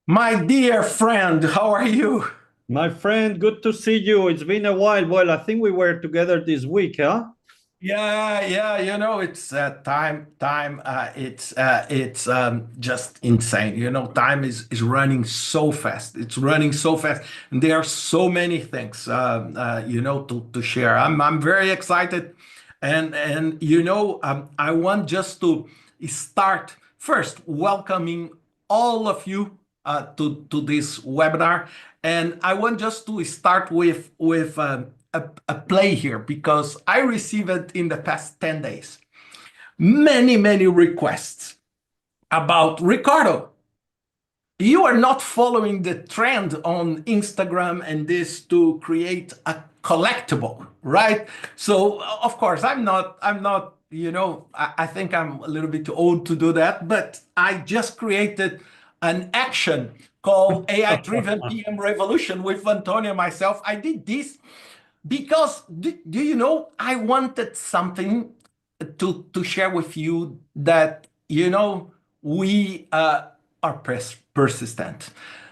My dear friend, how are you? My friend, good to see you. It's been a while. Well, I think we were together this week, huh? Yeah, it's time. It's just insane. Time is running so fast. It's running so fast, and there are so many things, to share. I'm very excited, and I want just to start first welcoming all of you to this webinar, and I want just to start with a play here because I received in the past 10 days many requests about Ricardo. You are not following the trend on Instagram and this to create a collectible, right? So of course I'm not, I think I'm a little bit too old to do that, but I just created an action called AI Driven PM Revolution with Antonio and myself. I did this because do you know I wanted something to share with you that we are persistent.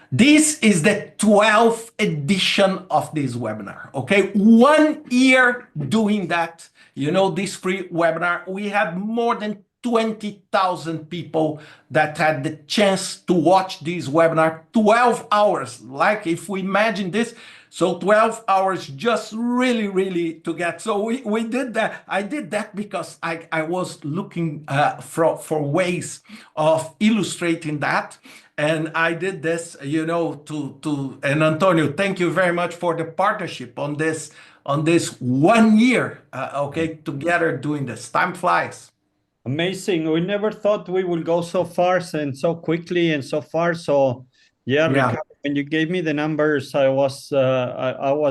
This is the 12th edition of this webinar. Okay, 1 year doing that. This free webinar, we have more than 20,000 people that had the chance to watch this webinar, 12 hours. Like if we imagine this, so 12 hours just really to get. So we did that. I did that because I was looking for ways of illustrating that. And I did this, and Antonio, thank you very much for the partnership on this 1 year, okay, together doing this. Time flies. Amazing. We never thought we would go so far and so quickly and so far. So, yeah, Yeah. Ricardo, when you gave me the numbers, I was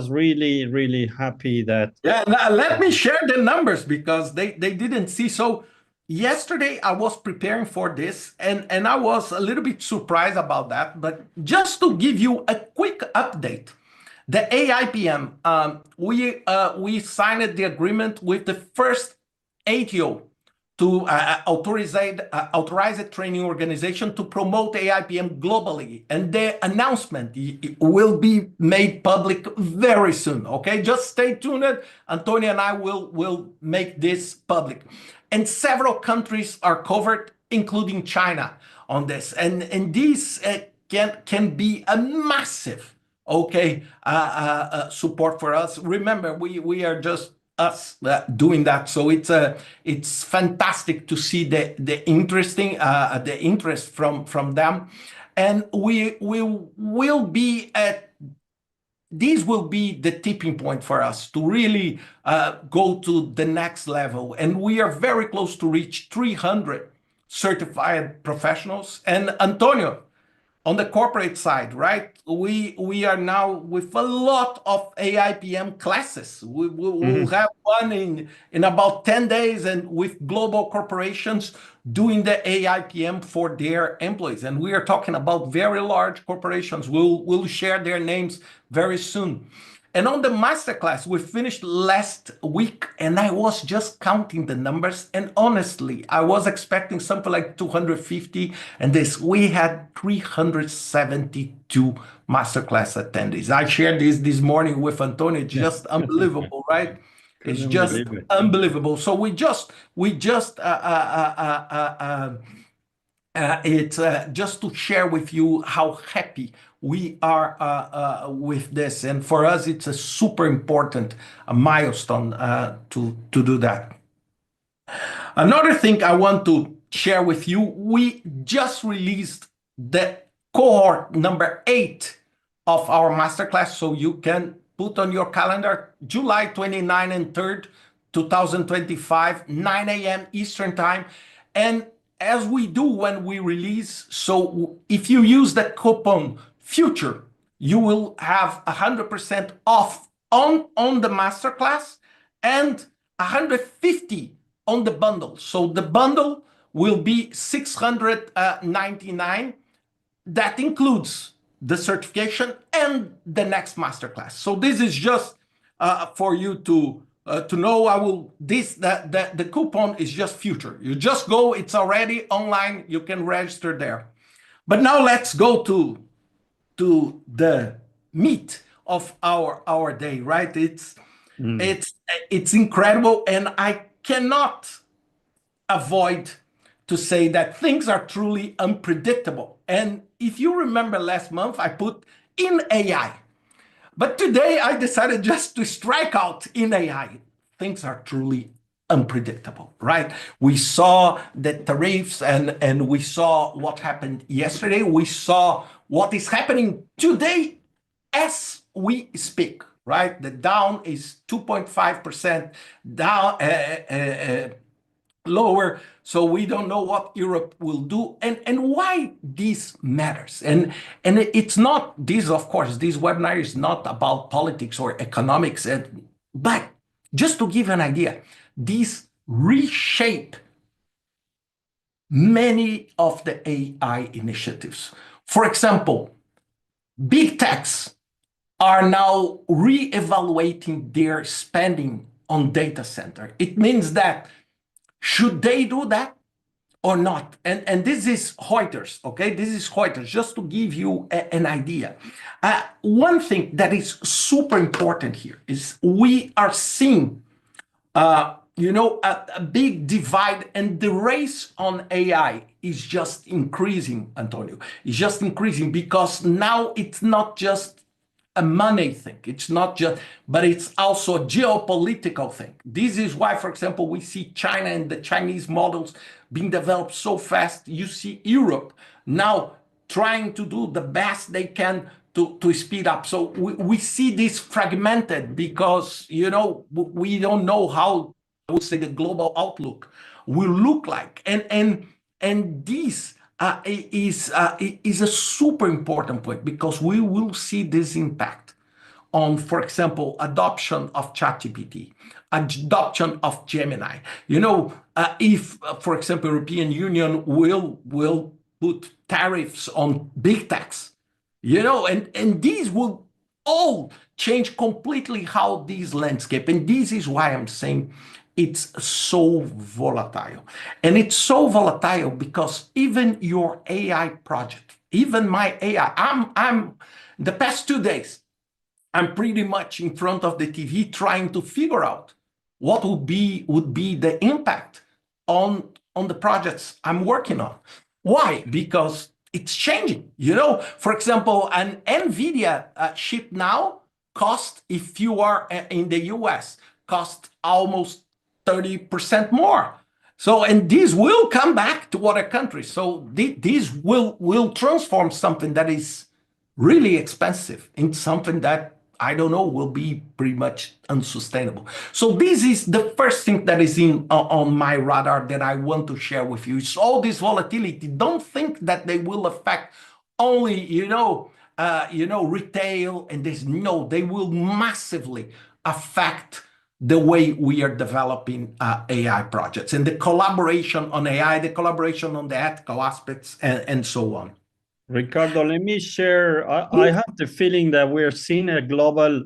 really happy that. Yeah, now let me share the numbers because they didn't see. So yesterday I was preparing for this and I was a little bit surprised about that. But just to give you a quick update, the AIPM, we signed the agreement with the first ATO to authorize a training organization to promote AIPM globally. And the announcement will be made public very soon. Okay, just stay tuned. Antonio and I will make this public. And several countries are covered, including China, on this. And this can be a massive support for us. Remember, we are just us doing that. So it's fantastic to see the interest from them, and we will be at. This will be the tipping point for us to really go to the next level, and we are very close to reach 300 certified professionals. And Antonio, on the corporate side, right? We are now with a lot of AIPM classes. We'll Mhm. have one in about 10 days, and with global corporations doing the AIPM for their employees. And we are talking about very large corporations. We'll share their names very soon. And on the masterclass, we finished last week, and I was just counting the numbers. And honestly, I was expecting something like 250, and we had 372 masterclass attendees. I shared this morning with Antonio. It's just unbelievable, right? It's Couldn't just believe it. unbelievable. So it's just to share with you how happy we are with this. And for us, it's a super important milestone to do that. Another thing I want to share with you, we just released the cohort number 8 of our masterclass. So you can put on your calendar July 29 and 3rd, 2025, 9 a.m. Eastern Time. And as we do when we release, so if you use the coupon future, you will have 100% off on the masterclass and 150 on the bundle. So the bundle will be 699. That includes the certification and the next masterclass. So this is just for you to know. The coupon is just future. You just go. It's already online. You can register there. But now let's go to to the meat of our day, right? It's incredible, and I cannot avoid to say that things are truly unpredictable. And if you remember last month, I put in AI. But today I decided just to strike out in AI. Things are truly unpredictable, right? We saw the tariffs and we saw what happened yesterday. We saw what is happening today as we speak, right? The down is 2.5% down, lower. So we don't know what Europe will do and why this matters. And it's not this, of course, this webinar is not about politics or economics, but just to give an idea, these reshape many of the AI initiatives. For example, big techs are now re-evaluating their spending on data center. It means that should they do that or not? And this is Reuters, okay? This is Reuters, just to give you an idea. One thing that is super important here is we are seeing, a big divide, and the race on AI is just increasing, Antonio. It's just increasing because now it's not just a money thing. It's not just, but it's also a geopolitical thing. This is why, for example, we see China and the Chinese models being developed so fast. You see Europe now trying to do the best they can to speed up. So we see this fragmented because, we don't know how, I would say, the global outlook will look like. And this is a super important point because we will see this impact on, for example, adoption of ChatGPT, adoption of Gemini. If, for example, European Union will put tariffs on big techs, and these will all change completely how this landscape. And this is why I'm saying it's so volatile. And it's so volatile because even your AI project, even my AI, I'm the past 2 days, I'm pretty much in front of the TV trying to figure out what would be the impact on the projects I'm working on. Why? Because it's changing. For example, an NVIDIA chip now cost, if you are in the US, cost almost 30% more. So, and this will come back to other countries. So this will transform something that is really expensive into something that, I don't know, will be pretty much unsustainable. So this is the first thing that is on my radar that I want to share with you. It's all this volatility. Don't think that they will affect only, retail and this. No, they will massively affect the way we are developing AI projects and the collaboration on AI, the collaboration on the ethical aspects, and so on. Ricardo, let me share. I have the feeling that we're seeing a global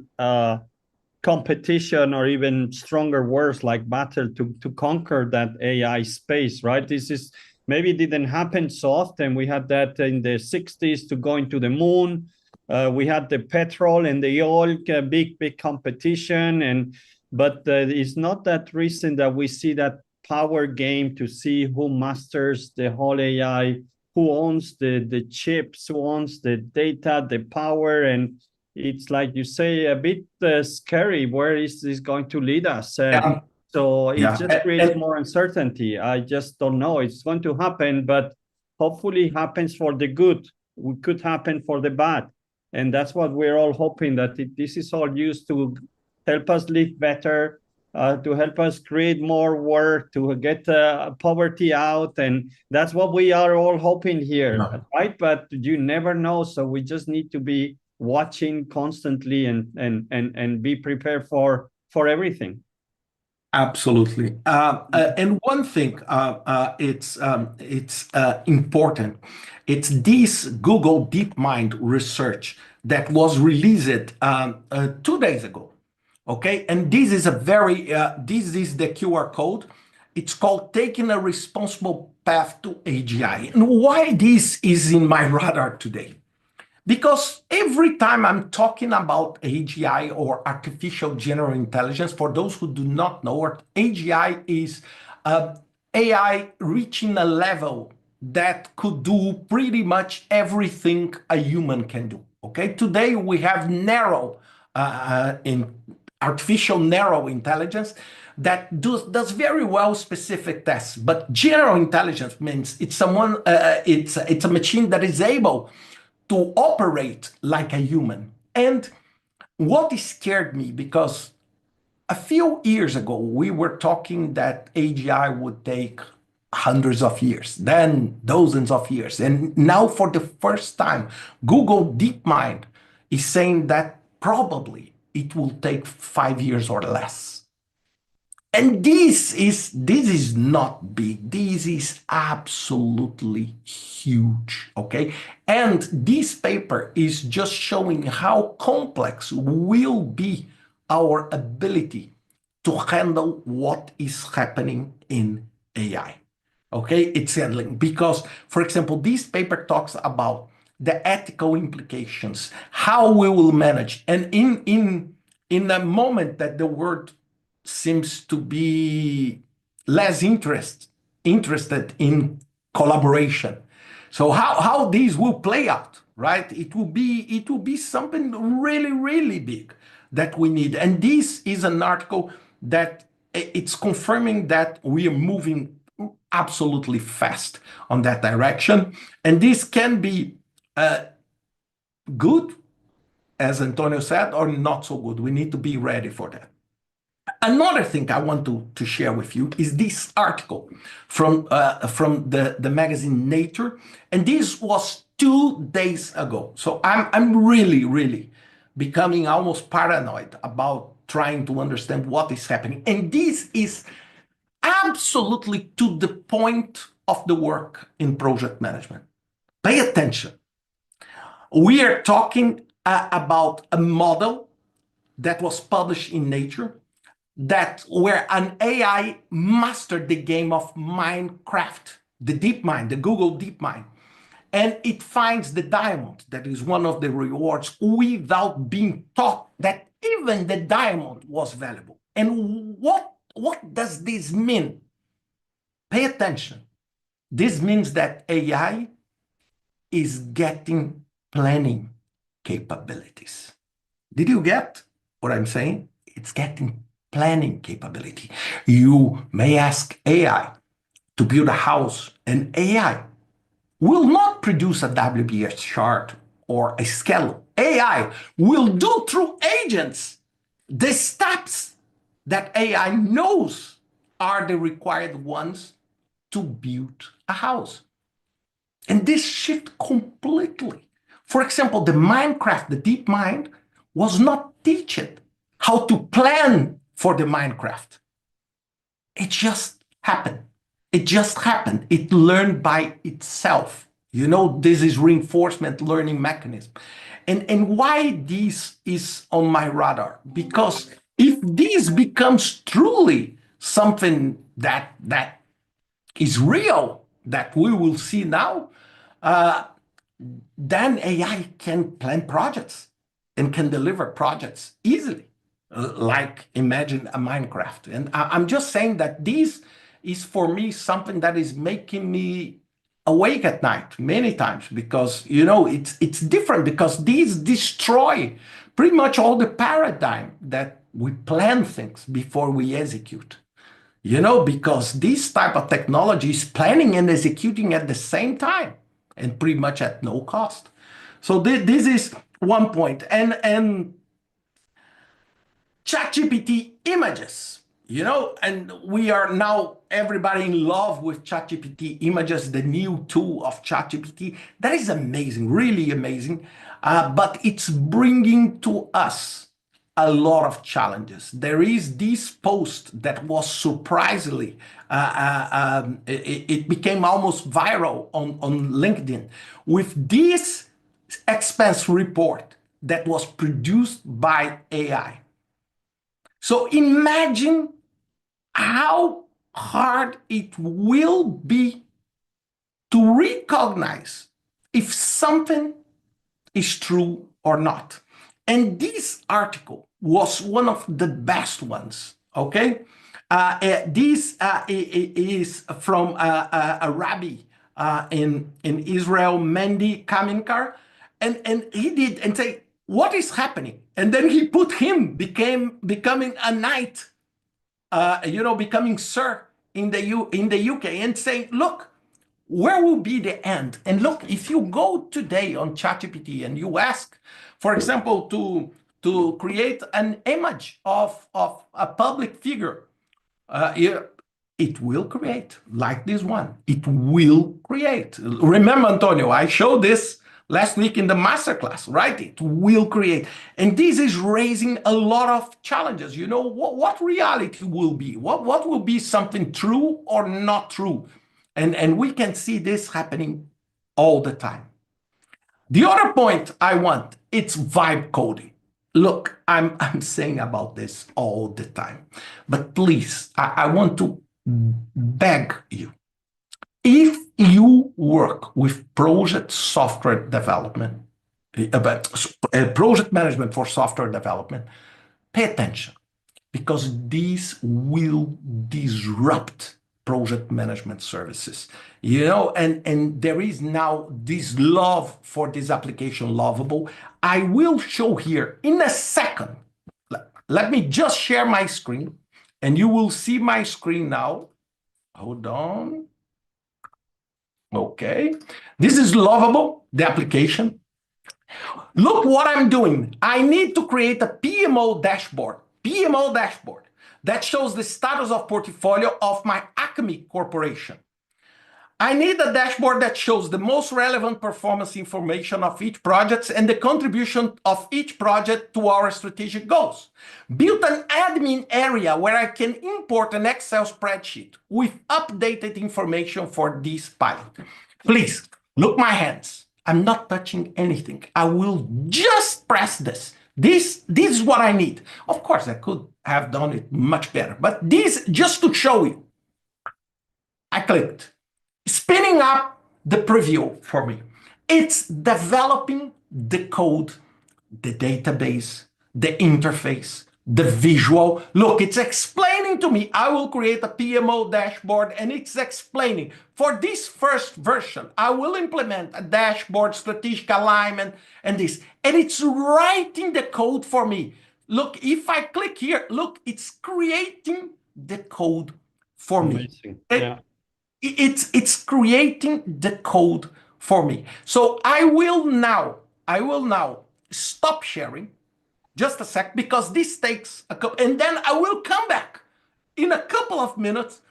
competition, or even stronger words like battle to conquer that AI space, right? This is maybe didn't happen so often. We had that in the 60s to go into the moon. We had the petrol and the oil, big competition. But it's not that recent that we see that power game to see who masters the whole AI, who owns the chips, who owns the data, the power. And it's like you say, a bit scary. Where is this going to lead us? So it just creates more uncertainty. I just don't know. It's going to happen, but hopefully it happens for the good. It could happen for the bad. And that's what we're all hoping, that this is all used to help us live better, to help us create more work, to get poverty out. And that's what we are all hoping here, right? But you never know. So we just need to be watching constantly and be prepared for everything. Absolutely. And one thing, it's important. It's this Google DeepMind research that was released 2 days ago. Okay, and this is this is the QR code. It's called Taking a Responsible Path to AGI. And why this is in my radar today? Because every time I'm talking about AGI or artificial general intelligence, for those who do not know what AGI is, AI reaching a level that could do pretty much everything a human can do. Okay, today we have in artificial narrow intelligence that does very well specific tasks, but general intelligence means it's it's a machine that is able to operate like a human. And what scared me, because a few years ago, we were talking that AGI would take hundreds of years, then dozens of years. And now, for the first time, Google DeepMind is saying that probably it will take 5 years or less. And this is not big. This is absolutely huge. Okay. And this paper is just showing how complex will be our ability to handle what is happening in AI. Okay, it's handling because, for example, this paper talks about the ethical implications, how we will manage, and in a moment that the world seems to be less interested in collaboration. So how these will play out, right? It will be something really, really big that we need. And this is an article that it's confirming that we are moving absolutely fast on that direction. And this can be good, as Antonio said, or not so good. We need to be ready for that. Another thing I want to share with you is this article from the magazine Nature, and this was 2 days ago. So I'm really, really becoming almost paranoid about trying to understand what is happening. And this is absolutely to the point of the work in project management. Pay attention. We are talking about a model that was published in Nature, that where an AI mastered the game of Minecraft, the DeepMind, the Google DeepMind, and it finds the diamond, that is one of the rewards, without being taught that even the diamond was valuable. And what does this mean? Pay attention. This means that AI is getting planning capabilities. Did you get what I'm saying? It's getting planning capability. You may ask AI to build a house, and AI will not produce a WBS chart or a schedule. AI will do through agents the steps that AI knows are the required ones to build a house. And this shift completely. For example, the Minecraft, the DeepMind, was not teaching how to plan for the Minecraft. It just happened. It just happened. It learned by itself. You know, this is reinforcement learning mechanism. And why this is on my radar? Because if this becomes truly something that is real, that we will see now, then AI can plan projects and can deliver projects easily, like imagine a Minecraft. And I'm just saying that this is for me something that is making me awake at night many times, because it's different, because these destroy pretty much all the paradigm that we plan things before we execute. Because this type of technology is planning and executing at the same time, and pretty much at no cost. So this is one point. And ChatGPT images, and we are now everybody in love with ChatGPT images, the new tool of ChatGPT. That is amazing, really amazing. But it's bringing to us a lot of challenges. There is this post that was surprisingly, it became almost viral on LinkedIn, with this expense report that was produced by AI. So imagine how hard it will be to recognize if something is true or not. And this article was one of the best ones, okay? This is from a rabbi in Israel, Mendy Kaminkar, and he did and say, what is happening? And then he put him becoming a knight, becoming sir in the UK, and saying, look, where will be the end? And look, if you go today on ChatGPT and you ask, for example, to create an image of a public figure, it will create like this one. It will create. Remember, Antonio, I showed this last week in the masterclass, right? It will create. And this is raising a lot of challenges. You know, what reality will be? What will be something true or not true? And we can see this happening all the time. The other point I want, it's vibe coding. Look, I'm saying about this all the time, but please, I want to beg you. If you work with project software development, project management for software development, pay attention, because this will disrupt project management services, and there is now this love for this application lovable. I will show here in a second. Let me just share my screen, and you will see my screen now. Hold on. Okay, this is lovable, the application. Look what I'm doing. I need to create a PMO dashboard that shows the status of portfolio of my Acme corporation. I need a dashboard that shows the most relevant performance information of each project and the contribution of each project to our strategic goals. Build an admin area where I can import an Excel spreadsheet with updated information for this pilot. Please, look my hands. I'm not touching anything. I will just press this. This is what I need. Of course, I could have done it much better, but this, just to show you, I clicked. Spinning up the preview for me. It's developing the code, the database, the interface, the visual. Look, it's explaining to me. I will create a PMO dashboard, and it's explaining. For this first version, I will implement a dashboard, strategic alignment, and this. And it's writing the code for me. Look, if I click here, look, it's creating the code for Amazing. me. Yeah. It's creating the code for me. So I will now stop sharing just a sec, because this takes a couple, and then I will come back in a couple of minutes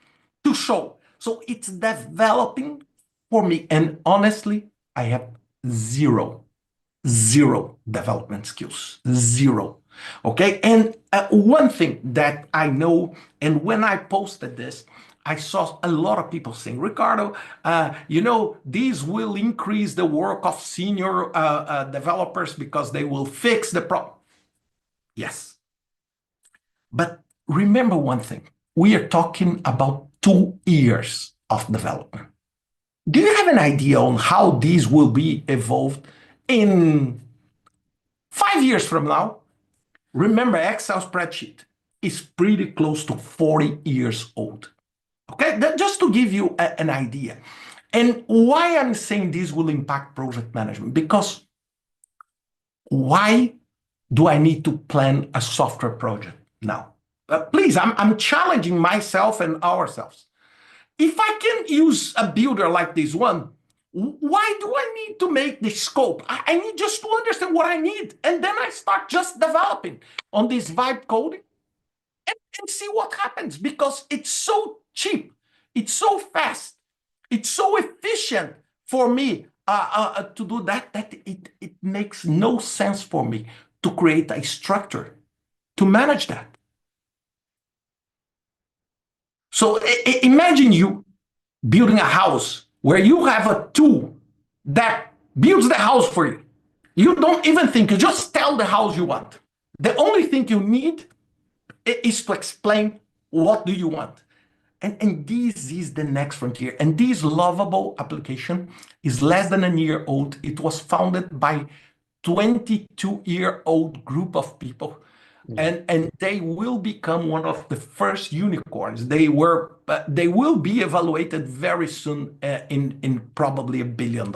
to show. So it's developing for me, and honestly, I have zero development skills, zero. Okay, and one thing that I know, and when I posted this, I saw a lot of people saying, Ricardo, these will increase the work of senior developers because they will fix the problem. Yes. But remember one thing, we are talking about 2 years of development. Do you have an idea on how these will be evolved in 5 years from now? Remember, Excel spreadsheet is pretty close to 40 years old. Okay, just to give you an idea. And why I'm saying this will impact project management, because why do I need to plan a software project now? Please, I'm challenging myself and ourselves. If I can use a builder like this one, why do I need to make the scope? I need just to understand what I need. And then I start just developing on this vibe coding and see what happens, because it's so cheap, it's so fast, it's so efficient for me to do that it makes no sense for me to create a structure to manage that. So imagine you building a house where you have a tool that builds the house for you. You don't even think, you just tell the house you want. The only thing you need is to explain what do you want. And this is the next frontier. And this lovable application is less than a year old. It was founded by 22-year-old group of people, and they will become one of the first unicorns. They will be evaluated very soon in probably $1 billion.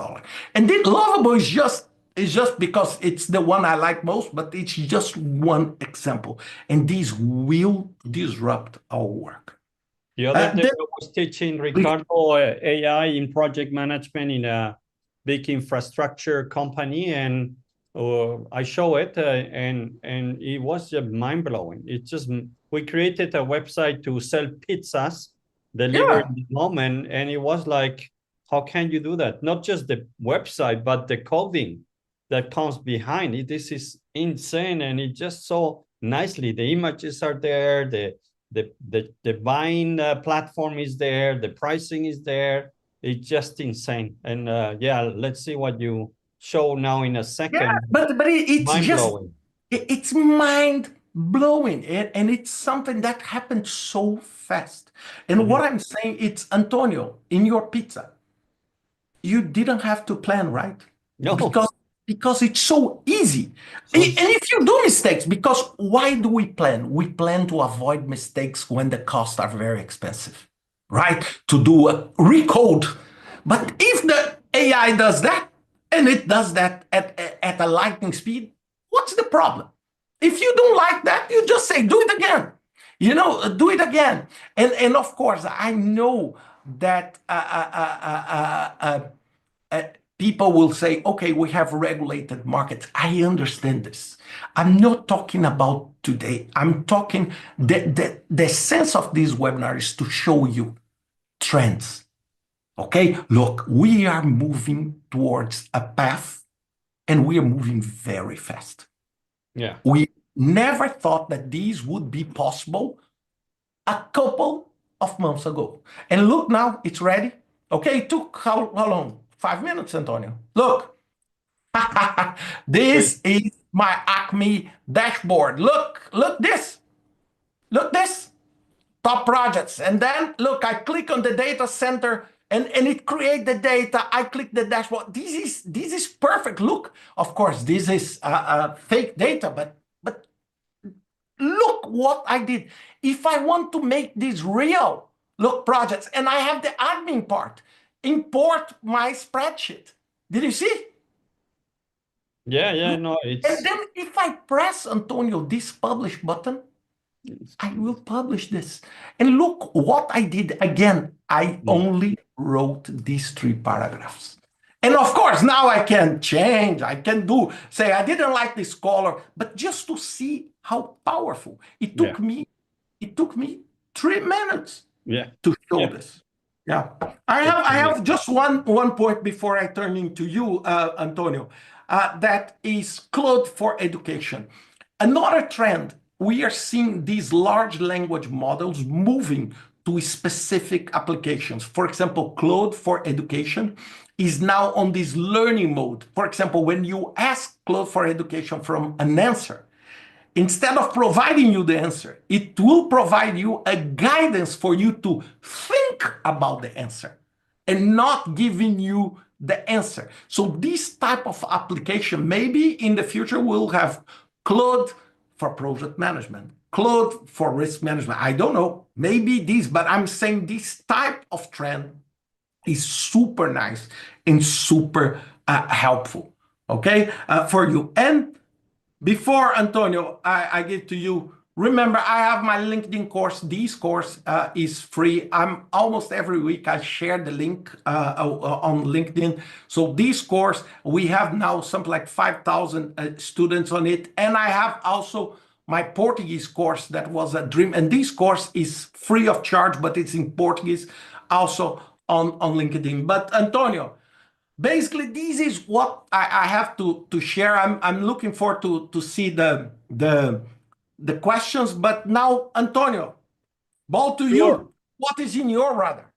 And then Lovable is just because it's the one I like most, but it's just one example. And these will disrupt our work. The other day I was teaching Ricardo AI in project management in a big infrastructure company, and I show it, and it was just mind blowing. We created a website to sell pizzas, delivered in the moment, and it was like, how can you do that? Not just the website, but the coding that comes behind it. This is insane, and it just so nicely. The images are there, the buying platform is there, the pricing is there. It's just insane. And yeah, let's see what you show now in a second. Yeah, but it's mind-blowing. It's mind-blowing, and it's something that happened so fast. And what I'm saying, it's Antonio, in your pizza, you didn't have to plan, right? No. Because it's so easy. And if you do mistakes, because why do we plan? We plan to avoid mistakes when the costs are very expensive, right? To do a recode. But if the AI does that, and it does that at a lightning speed, what's the problem? If you don't like that, you just say, do it again. Do it again. And of course, I know that people will say, okay, we have regulated markets. I understand this. I'm not talking about today. I'm talking, the sense of this webinar is to show you trends. Okay, look, we are moving towards a path, and we are moving very fast. Yeah. We never thought that these would be possible a couple of months ago. And look, now it's ready. Okay, it took how long? 5 minutes, Antonio. Look, this is my Acme dashboard. Look this. Look this. Top projects. And then look, I click on the data center and it creates the data. I click the dashboard. This is perfect. Look, of course, this is fake data, but look what I did. If I want to make this real, look, projects, and I have the admin part, import my spreadsheet. Did you see? Yeah, no, it's... And then if I press, Antonio, this publish button, I will publish this. And look what I did. Again, I only wrote these 3 paragraphs. And of course, now I can change. I can say, I didn't like this color, but just to see how powerful. It took me 3 minutes to show this. Yeah. I have just one point before I turn into you, Antonio. That is Claude for Education. Another trend, we are seeing these large language models moving to specific applications. For example, Claude for Education is now on this learning mode. For example, when you ask Claude for Education from an answer, instead of providing you the answer, it will provide you a guidance for you to think about the answer and not giving you the answer. So this type of application, maybe in the future, we'll have Claude for project management, Claude for risk management. I don't know, maybe this, but I'm saying this type of trend is super nice and super helpful, okay, for you. And before, Antonio, I give to you, remember, I have my LinkedIn course. This course is free. Almost every week, I share the link on LinkedIn. So this course, we have now something like 5,000 students on it. And I have also my Portuguese course that was a dream. And this course is free of charge, but it's in Portuguese, also on LinkedIn. But Antonio, basically, this is what I have to share. I'm looking forward to see the questions. But now, Antonio, ball to you. What is in your radar?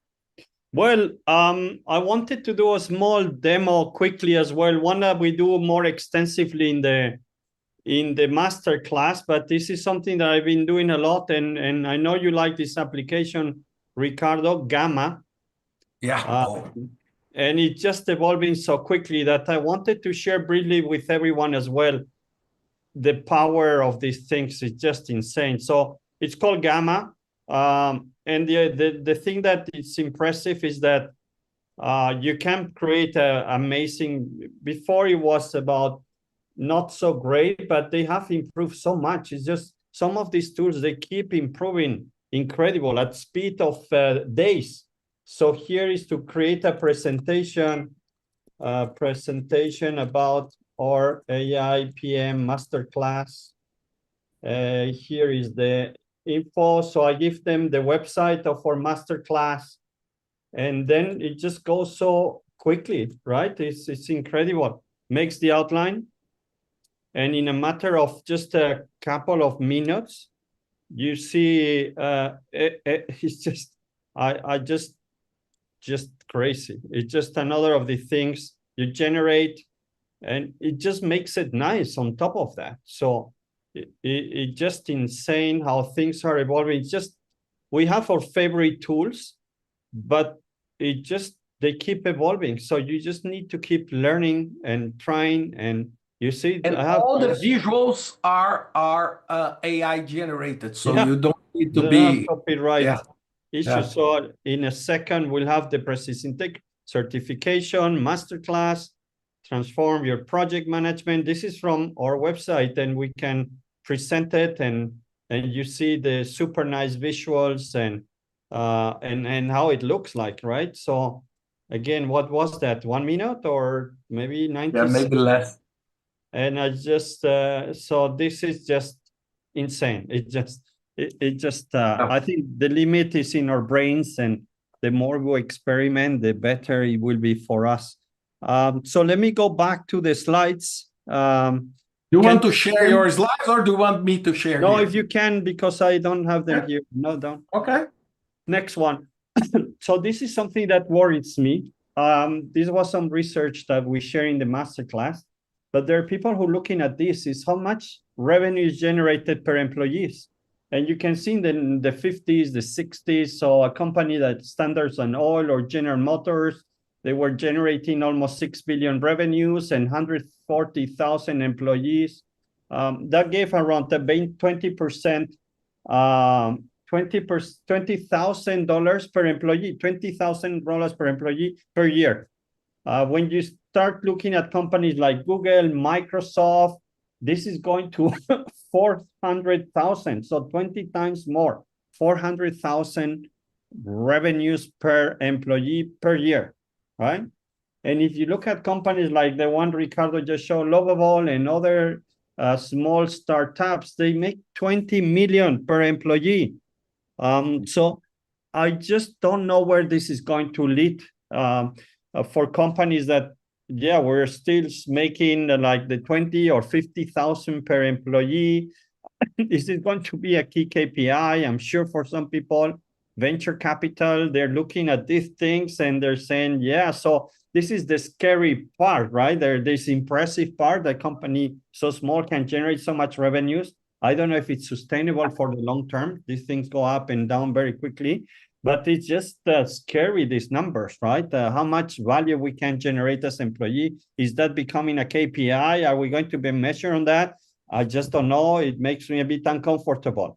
Well, I wanted to do a small demo quickly as well. One that we do more extensively in the master class, but this is something that I've been doing a lot, and I know you like this application, Ricardo, Gamma. Yeah. and it's just evolving so quickly that I wanted to share briefly with everyone as well. The power of these things is just insane. So it's called Gamma. And the thing that is impressive is that you can create a amazing, before it was about not so great, but they have improved so much. It's just some of these tools, they keep improving incredible at speed of days. So here is to create a presentation about our AIPM masterclass. Here is the info. So I give them the website of our masterclass, and then it just goes so quickly, right? It's incredible. Makes the outline, and in a matter of just a couple of minutes, you see it's just I just crazy. It's just another of the things you generate, and it just makes it nice on top of that. So it just insane how things are evolving. It's just, we have our favorite tools, but they keep evolving. So you just need to keep learning and trying, and you see, And all the visuals are AI generated, so you don't need to be copyright issues. So in a second, we'll have the Precision Tech certification, masterclass, transform your project management. This is from our website, and we can present it, and you see the super nice visuals and how it looks like, right? So again, what was that? 1 minute or maybe 90 seconds? Maybe less. And I just so this is just insane. I think the limit is in our brains, and the more we experiment, the better it will be for us. So let me go back to the slides. You want to share your slides, or do you want me to share? No, if you can, because I don't have them here. No, don't. Okay. Next one. So this is something that worries me. This was some research that we share in the masterclass, but there are people who are looking at this is how much revenue is generated per employees. And you can see in the 50s, the 60s, so a company that Standard & Oil or General Motors, they were generating almost 6 billion revenues and 140,000 employees. That gave around $20,000 per employee, $20,000 per employee per year. When you start looking at companies like Google, Microsoft, this is going to 400,000, so 20 times more, 400,000 revenues per employee per year, right? And if you look at companies like the one Ricardo just showed, Lovable and other small startups, they make 20 million per employee. So I just don't know where this is going to lead for companies that, we're still making like the 20 or 50,000 per employee. This is going to be a key KPI, I'm sure, for some people. Venture capital, they're looking at these things and they're saying, so this is the scary part, right? There's this impressive part, that company so small can generate so much revenues. I don't know if it's sustainable for the long term. These things go up and down very quickly, but it's just scary, these numbers, right? How much value we can generate as employee. Is that becoming a KPI? Are we going to be measured on that? I just don't know. It makes me a bit uncomfortable.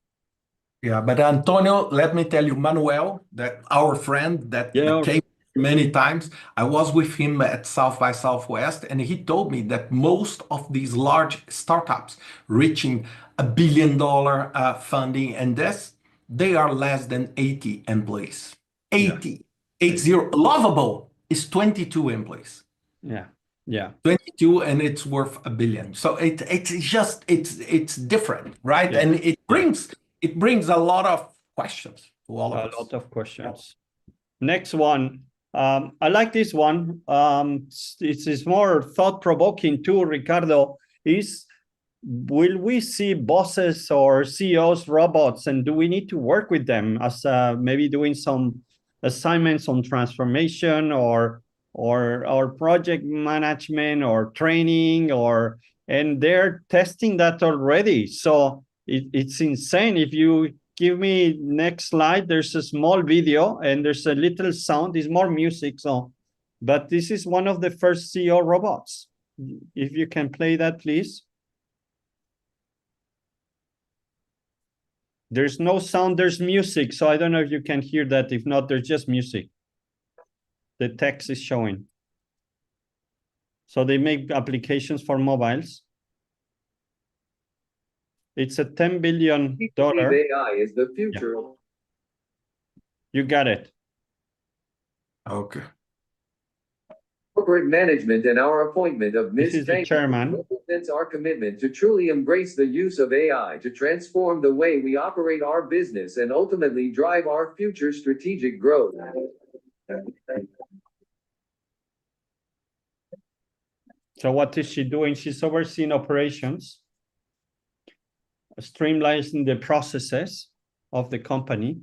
Yeah, but Antonio, let me tell you, Manuel, that our friend that came many times, I was with him at South by Southwest, and he told me that most of these large startups reaching $1 billion funding and this, they are less than 80 employees. 80. Lovable is 22 employees. 22, and it's worth $1 billion. So it's different, right? And it brings a lot of questions to all of us. A lot of questions. Next one. I like this one. It's more thought-provoking too, Ricardo. Will we see bosses or CEOs robots, and do we need to work with them as maybe doing some assignments on transformation or project management or training, and they're testing that already. So it's insane. If you give me next slide, there's a small video and there's a little sound. It's more music, so But this is one of the first CEO robots. If you can play that, please. There's no sound, there's music. So I don't know if you can hear that. If not, there's just music. The text is showing. So they make applications for mobiles. It's a $10 billion. AI is the future. Yeah. You got it. Okay. Corporate management and our appointment of Ms. This is the chairman. Represents our commitment to truly embrace the use of AI to transform the way we operate our business and ultimately drive our future strategic growth. So what is she doing? She's overseeing operations, streamlining the processes of the company,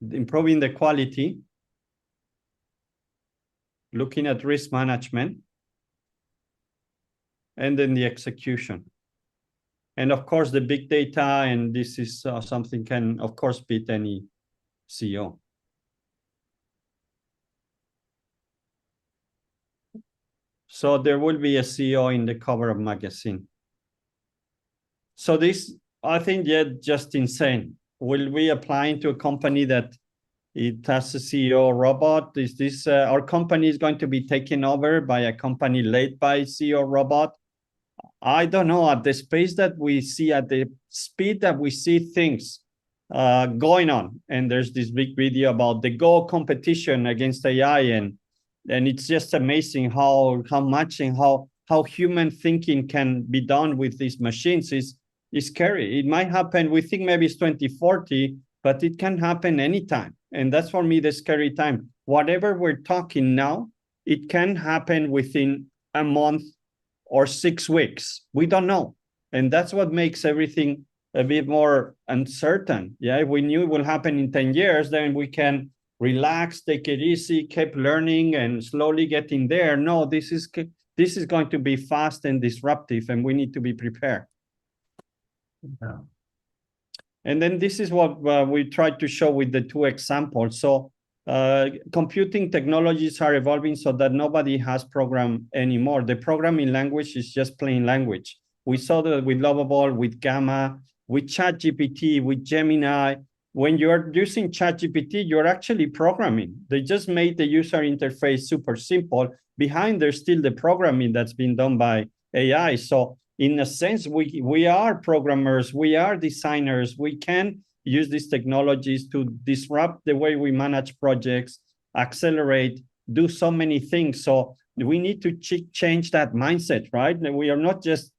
improving the quality, looking at risk management, and then the execution. And of course, the big data, and this is something can, of course, beat any CEO. So there will be a CEO in the cover of magazine. So this, I think, yeah, just insane. Will we apply to a company that it has a CEO robot? Is this our company is going to be taken over by a company led by CEO robot? I don't know. At the space that we see, at the speed that we see things going on, and there's this big video about the Go competition against AI, and it's just amazing how much and how human thinking can be done with these machines is scary. It might happen. We think maybe it's 2040, but it can happen anytime. And that's for me the scary time. Whatever we're talking now, it can happen within a month or 6 weeks. We don't know. And that's what makes everything a bit more uncertain. Yeah, if we knew it will happen in 10 years, then we can relax, take it easy, keep learning and slowly getting there. No, this is going to be fast and disruptive, and we need to be prepared. Yeah. And then this is what we tried to show with the 2 examples. So computing technologies are evolving so that nobody has program anymore. The programming language is just plain language. We saw that with Lovable, with Gamma, with ChatGPT, with Gemini. When you're using ChatGPT, you're actually programming. They just made the user interface super simple. Behind there's still the programming that's been done by AI. So in a sense, we are programmers, we are designers. We can use these technologies to disrupt the way we manage projects, accelerate, do so many things. So we need to change that mindset, right? We are not just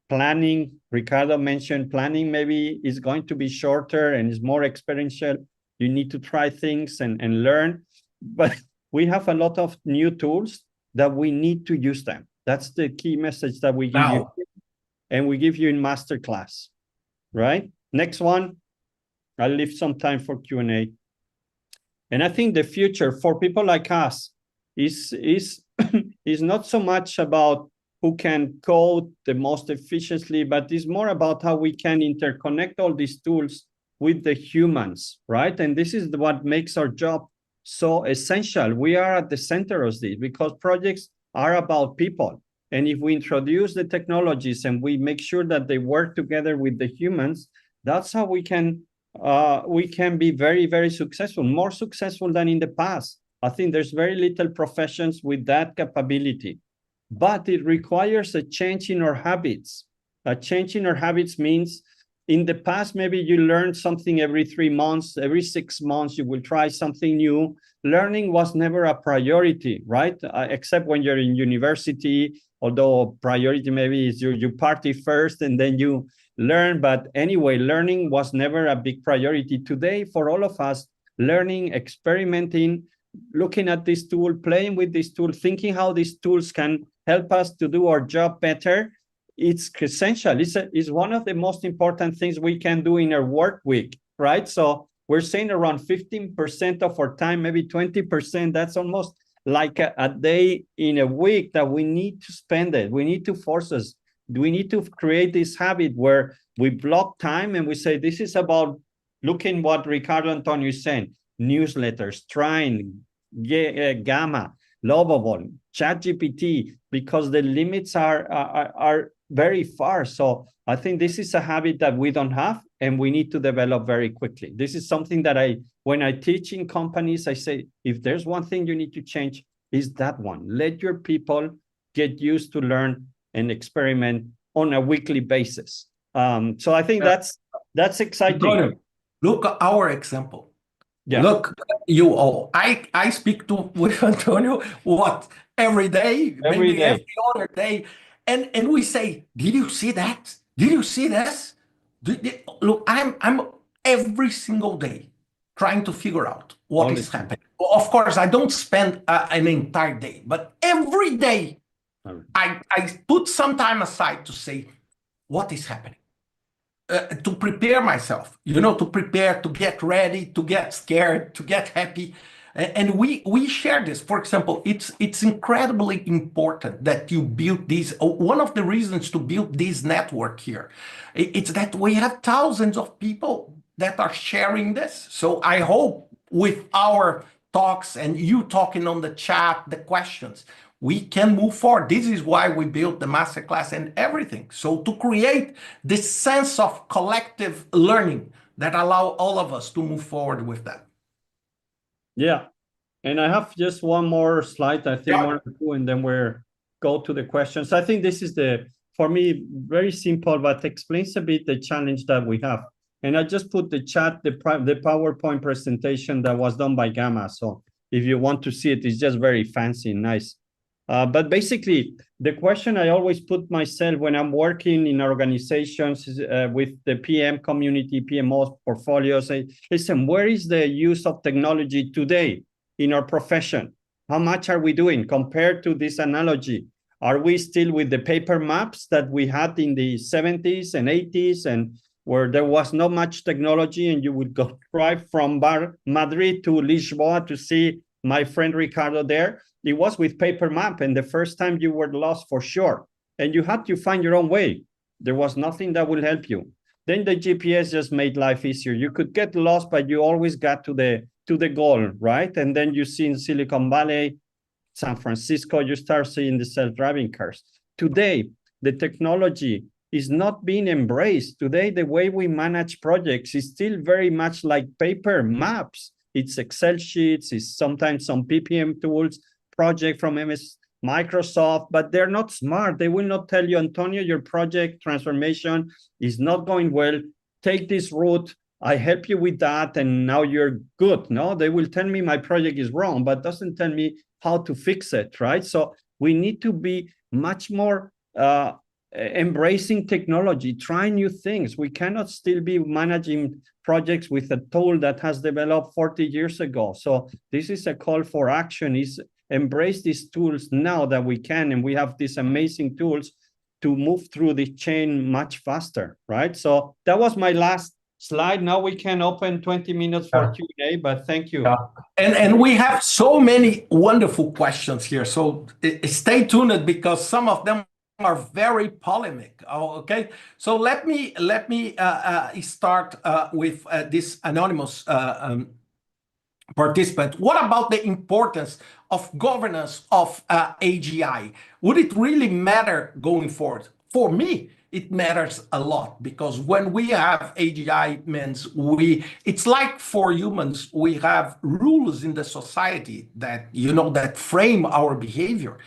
planning. Ricardo mentioned planning maybe is going to be shorter and is more experiential. You need to try things and learn. But we have a lot of new tools that we need to use them. That's the key message that we give you. And we give you in masterclass, right? Next one, I'll leave some time for Q&A. And I think the future for people like us is not so much about who can code the most efficiently, but it's more about how we can interconnect all these tools with the humans, right? And this is what makes our job so essential. We are at the center of this because projects are about people. And if we introduce the technologies and we make sure that they work together with the humans, that's how we can be very, very successful, more successful than in the past. I think there's very little professions with that capability, but it requires a change in our habits. A change in our habits means in the past, maybe you learned something every 3 months, every 6 months, you will try something new. Learning was never a priority, right? Except when you're in university, although priority maybe is you party first and then you learn. But anyway, learning was never a big priority. Today, for all of us, learning, experimenting, looking at this tool, playing with this tool, thinking how these tools can help us to do our job better, it's essential. It's one of the most important things we can do in our work week, right? So we're saying around 15% of our time, maybe 20%, that's almost like a day in a week that we need to spend it. We need to force us. We need to create this habit where we block time and we say, this is about looking what Ricardo Antonio is saying, newsletters, trying, Gamma, lovable. ChatGPT, because the limits are very far. So I think this is a habit that we don't have, and we need to develop very quickly. This is something that when I teach in companies, I say, if there's one thing you need to change, is that one. Let your people get used to learn and experiment on a weekly basis. So I think that's exciting. Look at our example. Yeah. Look, you all. I speak with Antonio every day, maybe every other day, and we say, "Did you see that? Did you see this?" Look, I'm every single day trying to figure out what is happening. Of course, I don't spend an entire day, but every day I put some time aside to say, what is happening? To prepare myself, to prepare, to get ready, to get scared, to get happy. And we share this. For example, it's incredibly important that you build this. One of the reasons to build this network here, it's that we have thousands of people that are sharing this. So I hope with our talks and you talking on the chat, the questions, we can move forward. This is why we built the masterclass and everything. So to create this sense of collective learning that allow all of us to move forward with that. Yeah. And I have just one more slide, I think, one or two, and then we'll go to the questions. I think this is for me, very simple, but explains a bit the challenge that we have. And I just put the chat, the PowerPoint presentation that was done by Gamma. So if you want to see it, it's just very fancy and nice. But basically, the question I always put myself when I'm working in organizations with the PM community, PMOs, portfolios, listen, where is the use of technology today in our profession? How much are we doing compared to this analogy? Are we still with the paper maps that we had in the 70s and 80s, and where there was not much technology, and you would go drive from Madrid to Lisboa to see my friend Ricardo there? It was with paper map, and the first time you were lost for sure, and you had to find your own way. There was nothing that will help you. Then the GPS just made life easier. You could get lost, but you always got to the goal, right? And then you see in Silicon Valley, San Francisco, you start seeing the self-driving cars. Today, the technology is not being embraced. Today, the way we manage projects is still very much like paper maps. It's Excel sheets, it's sometimes some PPM tools, project from Microsoft, but they're not smart. They will not tell you, Antonio, your project transformation is not going well. Take this route. I help you with that, and now you're good. No, they will tell me my project is wrong, but doesn't tell me how to fix it, right? So we need to be much more embracing technology, trying new things. We cannot still be managing projects with a tool that has developed 40 years ago. So this is a call for action, is embrace these tools now that we can, and we have these amazing tools to move through the chain much faster, right? So that was my last slide. Now we can open 20 minutes for Q&A, but thank you. And we have so many wonderful questions here. So stay tuned, because some of them are very polemic. Okay, so let me start with this anonymous participant. What about the importance of governance of AGI? Would it really matter going forward? For me, it matters a lot, because when we have AGI, means it's like for humans, we have rules in the society that, that frame our behavior.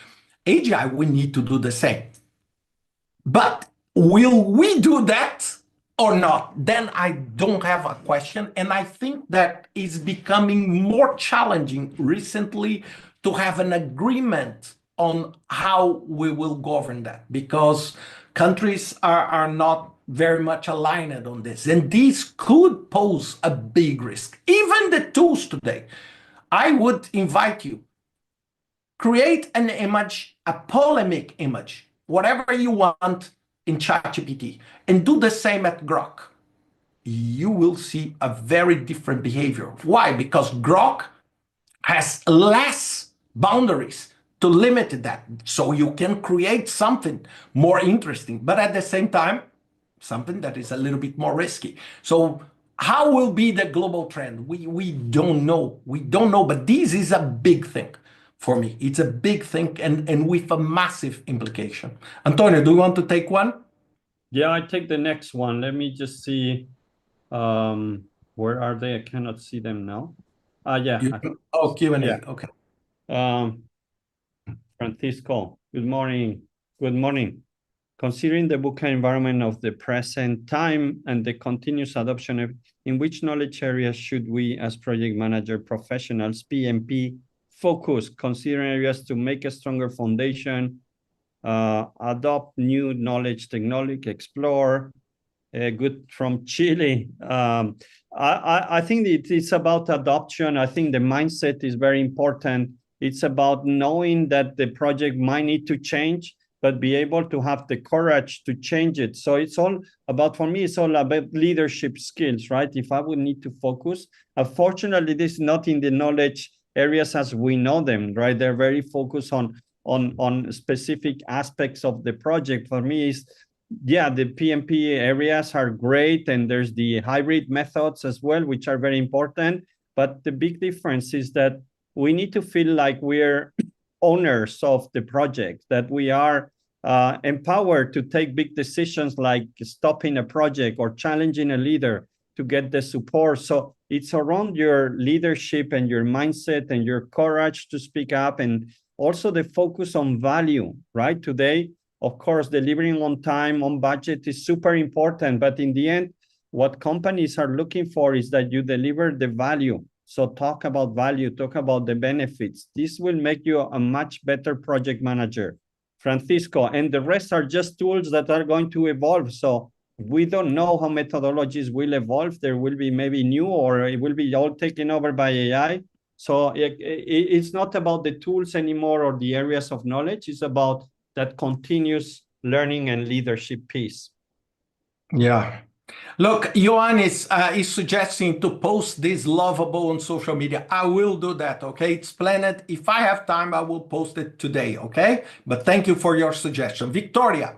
AGI, we need to do the same. But will we do that or not? Then I don't have a question. And I think that is becoming more challenging recently to have an agreement on how we will govern that, because countries are not very much aligned on this. And this could pose a big risk. Even the tools today, I would invite you, create an image, a polemic image, whatever you want in ChatGPT, and do the same at Grok. You will see a very different behavior. Why? Because Grok has less boundaries to limit that. So you can create something more interesting, but at the same time, something that is a little bit more risky. So how will be the global trend? We don't know. We don't know, but this is a big thing. for me. It's a big thing and with a massive implication. Antonio, do you want to take one? Yeah, I take the next one. Let me just see. Where are they? I cannot see them now. Yeah. Oh, Q&A. Yeah. Okay. Francisco, good morning. Good morning. Considering the VUCA environment of the present time and the continuous adoption of, in which knowledge areas should we as project manager professionals, PMP, focus, considering areas to make a stronger foundation, adopt new knowledge technology, explore, good from Chile. I think it's about adoption. I think the mindset is very important. It's about knowing that the project might need to change, but be able to have the courage to change it. So it's all about, for me, it's all about leadership skills, right? If I would need to focus, unfortunately, this is not in the knowledge areas as we know them, right? They're very focused on specific aspects of the project. For me, is yeah, the PMP areas are great, and there's the hybrid methods as well, which are very important. But the big difference is that we need to feel like we're owners of the project, that we are empowered to take big decisions like stopping a project or challenging a leader to get the support. So it's around your leadership and your mindset and your courage to speak up, and also the focus on value, right? Today, of course, delivering on time, on budget is super important, but in the end, what companies are looking for is that you deliver the value. So talk about value, talk about the benefits. This will make you a much better project manager, Francisco, and the rest are just tools that are going to evolve. So we don't know how methodologies will evolve. There will be maybe new, or it will be all taken over by AI. So it's not about the tools anymore or the areas of knowledge. It's about that continuous learning and leadership piece. Yeah. Look, Johan is suggesting to post this lovable on social media. I will do that, okay? It's planned. If I have time, I will post it today, okay? But thank you for your suggestion. Victoria,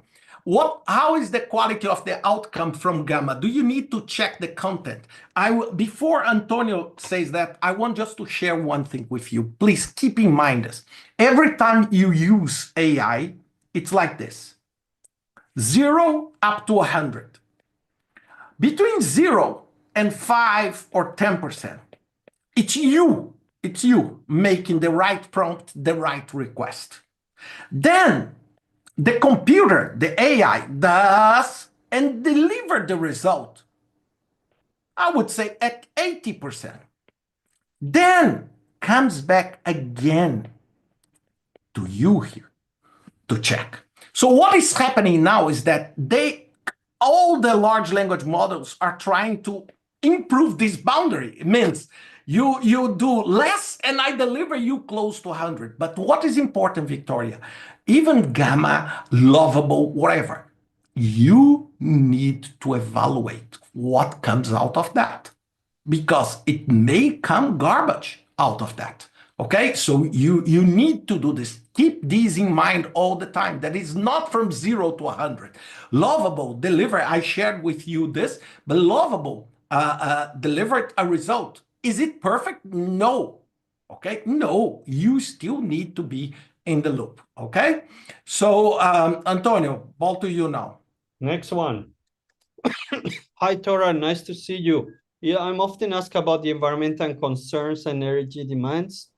how is the quality of the outcome from Gamma? Do you need to check the content? Before Antonio says that, I want just to share one thing with you. Please keep in mind this. Every time you use AI, it's like this. 0 up to 100. Between 0 and 5 or 10%, it's you making the right prompt, the right request. Then the computer, the AI, does and deliver the result, I would say at 80%. Then comes back again to you here to check. So what is happening now is that all the large language models are trying to improve this boundary. It means you do less and I deliver you close to 100. But what is important, Victoria, even Gamma, Lovable, whatever, you need to evaluate what comes out of that, because it may come garbage out of that. Okay, so you need to do this. Keep these in mind all the time. That is not from 0 to 100. Lovable, deliver. I shared with you this, but Lovable delivered a result. Is it perfect? No. Okay, no. You still need to be in the loop. Okay, so Antonio, ball to you now. Next one. Hi, Tora. Nice to see you. Yeah, I'm often asked about the environmental concerns and energy demands.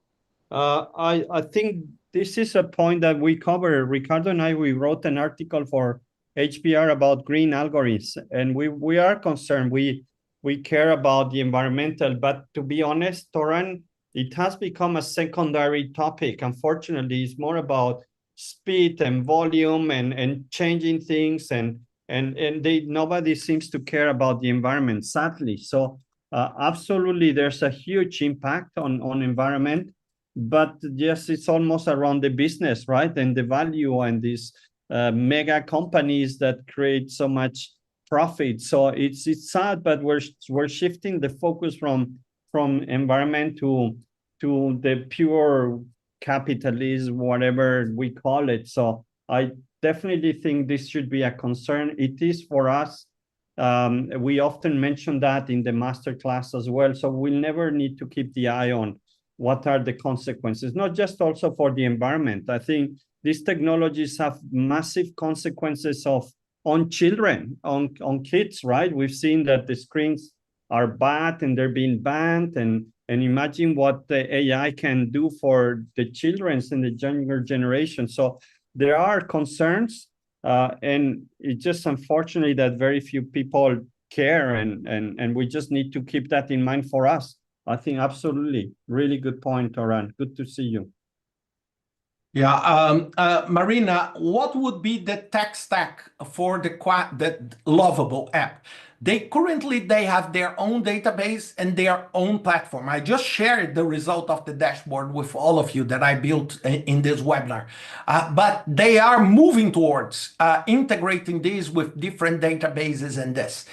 I think this is a point that we cover. Ricardo and I, we wrote an article for HBR about green algorithms, and we are concerned. We care about the environmental, but to be honest, Toran, it has become a secondary topic. Unfortunately, it's more about speed and volume and changing things, and nobody seems to care about the environment, sadly. So absolutely, there's a huge impact on environment. But yes, it's almost around the business, right? And the value and these mega companies that create so much profit. So it's sad, but we're shifting the focus from environment to the pure capitalism, whatever we call it. So I definitely think this should be a concern. It is for us. We often mention that in the masterclass as well. So we'll never need to keep the eye on what are the consequences, not just also for the environment. I think these technologies have massive consequences on children, on kids, right? We've seen that the screens are bad and they're being banned, and imagine what the AI can do for the children and the younger generation. So there are concerns, and it's just unfortunately that very few people care, and we just need to keep that in mind for us. I think absolutely, really good point, Oran. Good to see you. Yeah, Marina, what would be the tech stack for the Lovable app? They have their own database and their own platform. I just shared the result of the dashboard with all of you that I built in this webinar. But they are moving towards integrating this with different databases and this.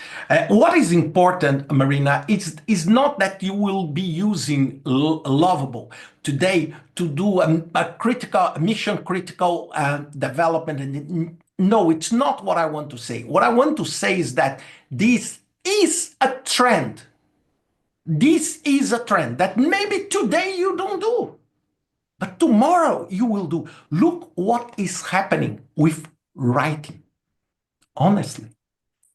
What is important, Marina, is not that you will be using Lovable today to do a mission critical development. And no, it's not what I want to say. What I want to say is that this is a trend. This is a trend that maybe today you don't do, but tomorrow you will do. Look what is happening with writing. Honestly,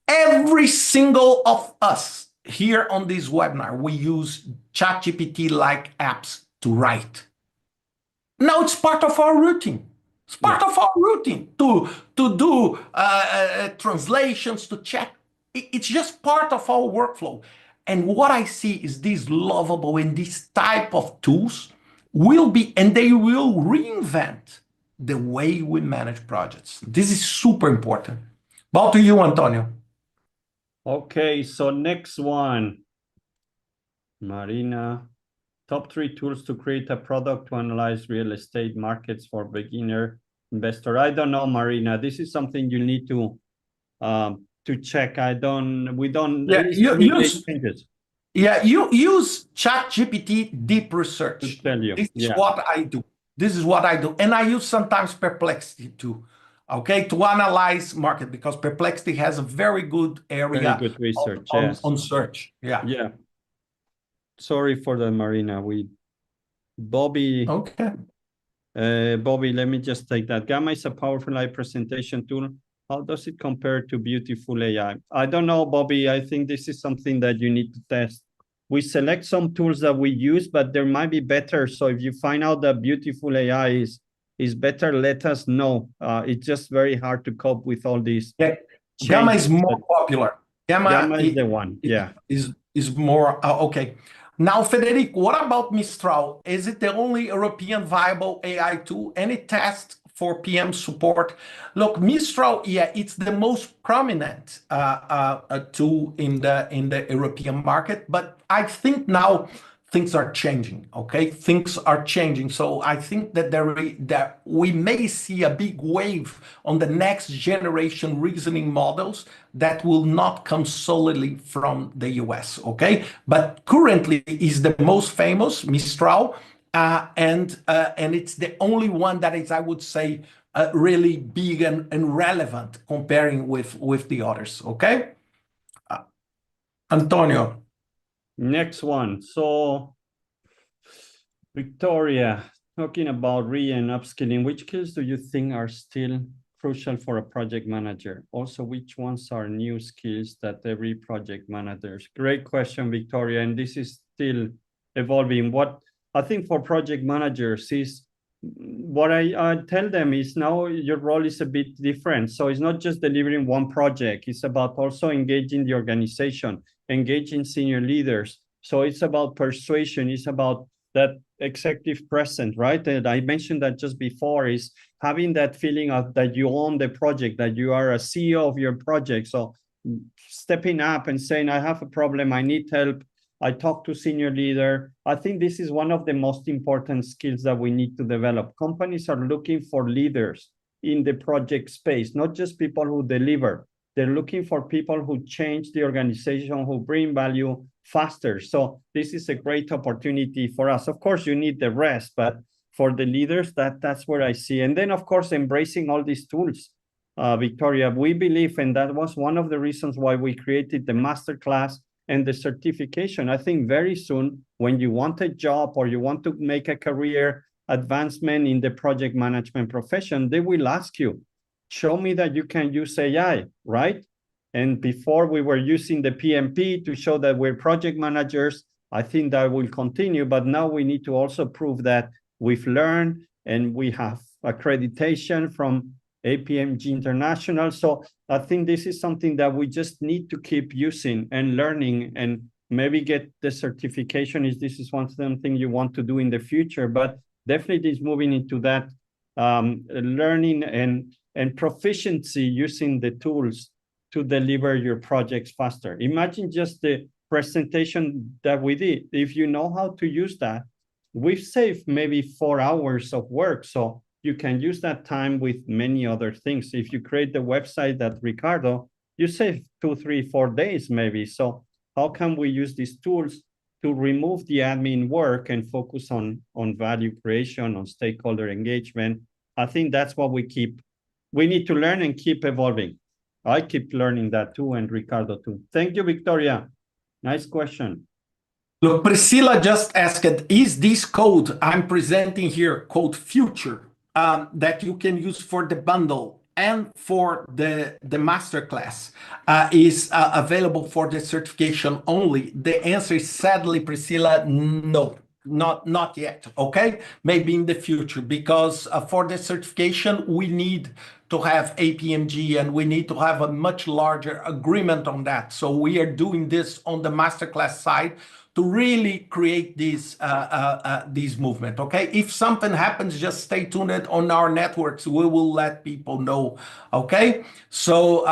every single of us here on this webinar, we use ChatGPT-like apps to write. Now it's part of our routine. It's part of our routine to do translations, to check. It's just part of our workflow. And what I see is this Lovable and this type of tools will be, and they will reinvent the way we manage projects. This is super important. Back to you, Antonio. Okay, so next one, Marina. Top 3 tools to create a product to analyze real estate markets for beginner investor. I don't know, Marina. This is something you need to check. We don't. Yeah, you use ChatGPT Deep Research. To tell you. This is what I do. This is what I do, and I use sometimes Perplexity too. Okay, to analyze market, because Perplexity has a very good area. Very good research. On search. Yeah. Yeah. Sorry for that, Marina. Bobby. Okay. Bobby, let me just take that. Gamma is a powerful AI presentation tool. How does it compare to Beautiful AI? I don't know, Bobby. I think this is something that you need to test. We select some tools that we use, but there might be better. So if you find out that Beautiful AI is better, let us know. It's just very hard to cope with all these. Yeah. Gamma is more popular. Gamma is the one. Yeah. Is more okay. Now, Federico, what about Mistral? Is it the only European viable AI tool? Any test for PM support? Look, Mistral, yeah, it's the most prominent tool in the European market, but I think now things are changing. Okay, things are changing. So I think that we may see a big wave on the next generation reasoning models that will not come solely from the US. Okay, but currently is the most famous, Mistral, and it's the only one that is, I would say, really big and relevant comparing with the others. Okay, Antonio. Next one. So, Victoria, talking about and upskilling, which skills do you think are still crucial for a project manager? Also, which ones are new skills that every project manager? Great question, Victoria. And this is still evolving. What I think for project managers is, what I tell them is now your role is a bit different. So it's not just delivering one project. It's about also engaging the organization, engaging senior leaders. So it's about persuasion. It's about that executive presence, right? And I mentioned that just before, is having that feeling of that you own the project, that you are a CEO of your project. So stepping up and saying, I have a problem, I need help. I talk to senior leader. I think this is one of the most important skills that we need to develop. Companies are looking for leaders in the project space, not just people who deliver. They're looking for people who change the organization, who bring value faster. So this is a great opportunity for us. Of course, you need the rest, but for the leaders, that's where I see. And then, of course, embracing all these tools. Victoria, we believe, and that was one of the reasons why we created the masterclass and the certification. I think very soon, when you want a job or you want to make a career advancement in the project management profession, they will ask you, show me that you can use AI, right? And before we were using the PMP to show that we're project managers. I think that will continue, but now we need to also prove that we've learned and we have accreditation from APMG International. So I think this is something that we just need to keep using and learning, and maybe get the certification if this is something you want to do in the future. But definitely is moving into that learning and proficiency using the tools to deliver your projects faster. Imagine just the presentation that we did. If you know how to use that, we've saved maybe 4 hours of work. So you can use that time with many other things. If you create the website that Ricardo, you save 2, 3, 4 days maybe. So how can we use these tools to remove the admin work and focus on value creation, on stakeholder engagement? I think that's what we need to learn and keep evolving. I keep learning that too, and Ricardo too. Thank you, Victoria. Nice question. Look, Priscilla just asked, is this code I'm presenting here, code future, that you can use for the bundle and for the masterclass, is available for the certification only? The answer is sadly, Priscilla, no. Not yet, okay? Maybe in the future, because for the certification, we need to have APMG and we need to have a much larger agreement on that. So we are doing this on the masterclass side to really create this movement, okay? If something happens, just stay tuned on our networks. We will let people know, okay? So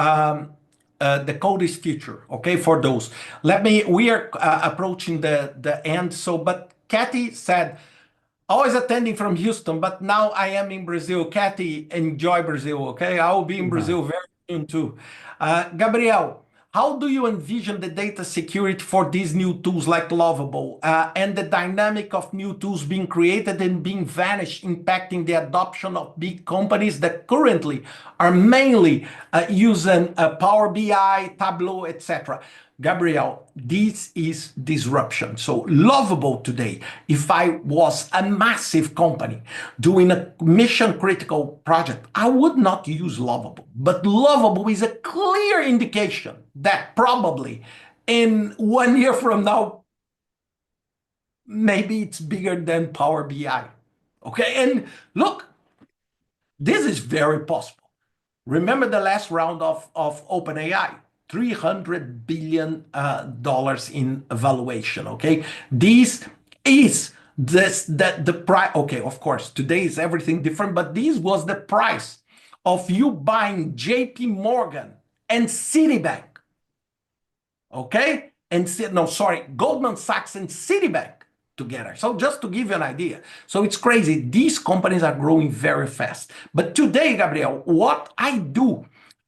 the code is future, okay, for those. We are approaching the end, so, but Kathy said, always attending from Houston, but now I am in Brazil. Kathy, enjoy Brazil, okay? I will be in Brazil very soon too. Gabriel, how do you envision the data security for these new tools like Lovable, and the dynamic of new tools being created and being vanished, impacting the adoption of big companies that currently are mainly using Power BI, Tableau, etc.? Gabriel, this is disruption. So Lovable today, if I was a massive company doing a mission critical project, I would not use Lovable. But Lovable is a clear indication that probably in 1 year from now, maybe it's bigger than Power BI. Okay, and look, this is very possible. Remember the last round of OpenAI. $300 billion in valuation, okay? This is the price. Okay, of course, today is everything different, but this was the price of you buying JP Morgan and Citibank, okay? Goldman Sachs and Citibank together. So just to give you an idea. So it's crazy. These companies are growing very fast. But today, Gabriel, what I do,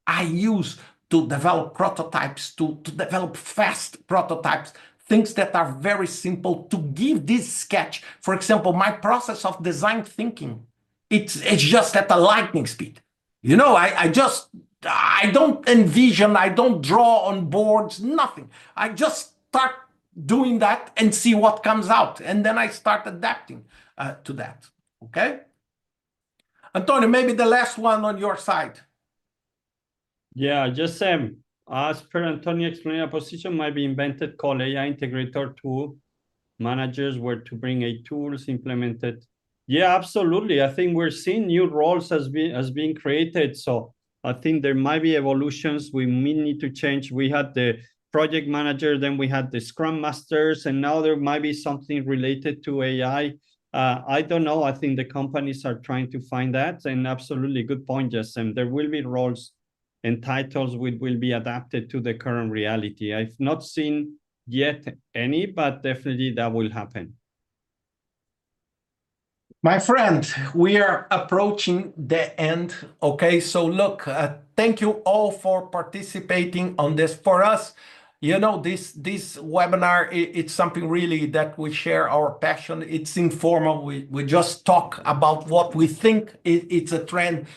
I use to develop prototypes, to develop fast prototypes, things that are very simple to give this sketch. For example, my process of design thinking, it's just at a lightning speed. You know, I don't envision, I don't draw on boards, nothing. I just start doing that and see what comes out. And then I start adapting to that, okay? Antonio, maybe the last one on your side. Yeah, just as per Antonio explained, a position might be invented called AI integrator tool. Managers were to bring a tools implemented. Yeah, absolutely. I think we're seeing new roles as being created. So I think there might be evolutions. We may need to change. We had the project manager, then we had the scrum masters, and now there might be something related to AI. I don't know. I think the companies are trying to find that. And absolutely good point, Jessem. There will be roles and titles will be adapted to the current reality. I've not seen yet any, but definitely that will happen. My friend, we are approaching the end. Okay, so look, thank you all for participating on this. For us, you know, this webinar, it's something really that we share our passion. It's informal. We just talk about what we think it's a trend.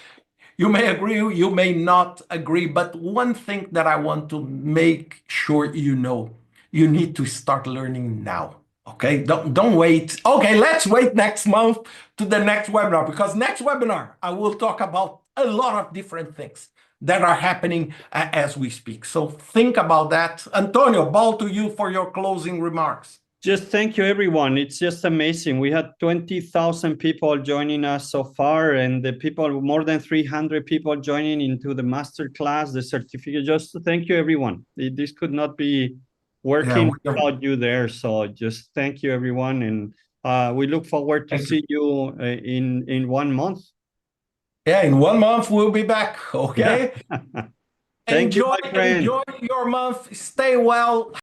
You may agree, you may not agree, but one thing that I want to make sure you know, you need to start learning now. Okay, don't wait. Okay, let's wait next month to the next webinar, because next webinar I will talk about a lot of different things that are happening as we speak. So think about that. Antonio, ball to you for your closing remarks. Just thank you, everyone. It's just amazing. We had 20,000 people joining us so far, and the people, more than 300 people joining into the masterclass, the certificate. Just thank you, everyone. This could not be working without you there. So just thank you, everyone. And we look forward to see you in 1 month. Yeah, in 1 month, we'll be back. Okay. Thank you, my friend. Enjoy your month. Stay well.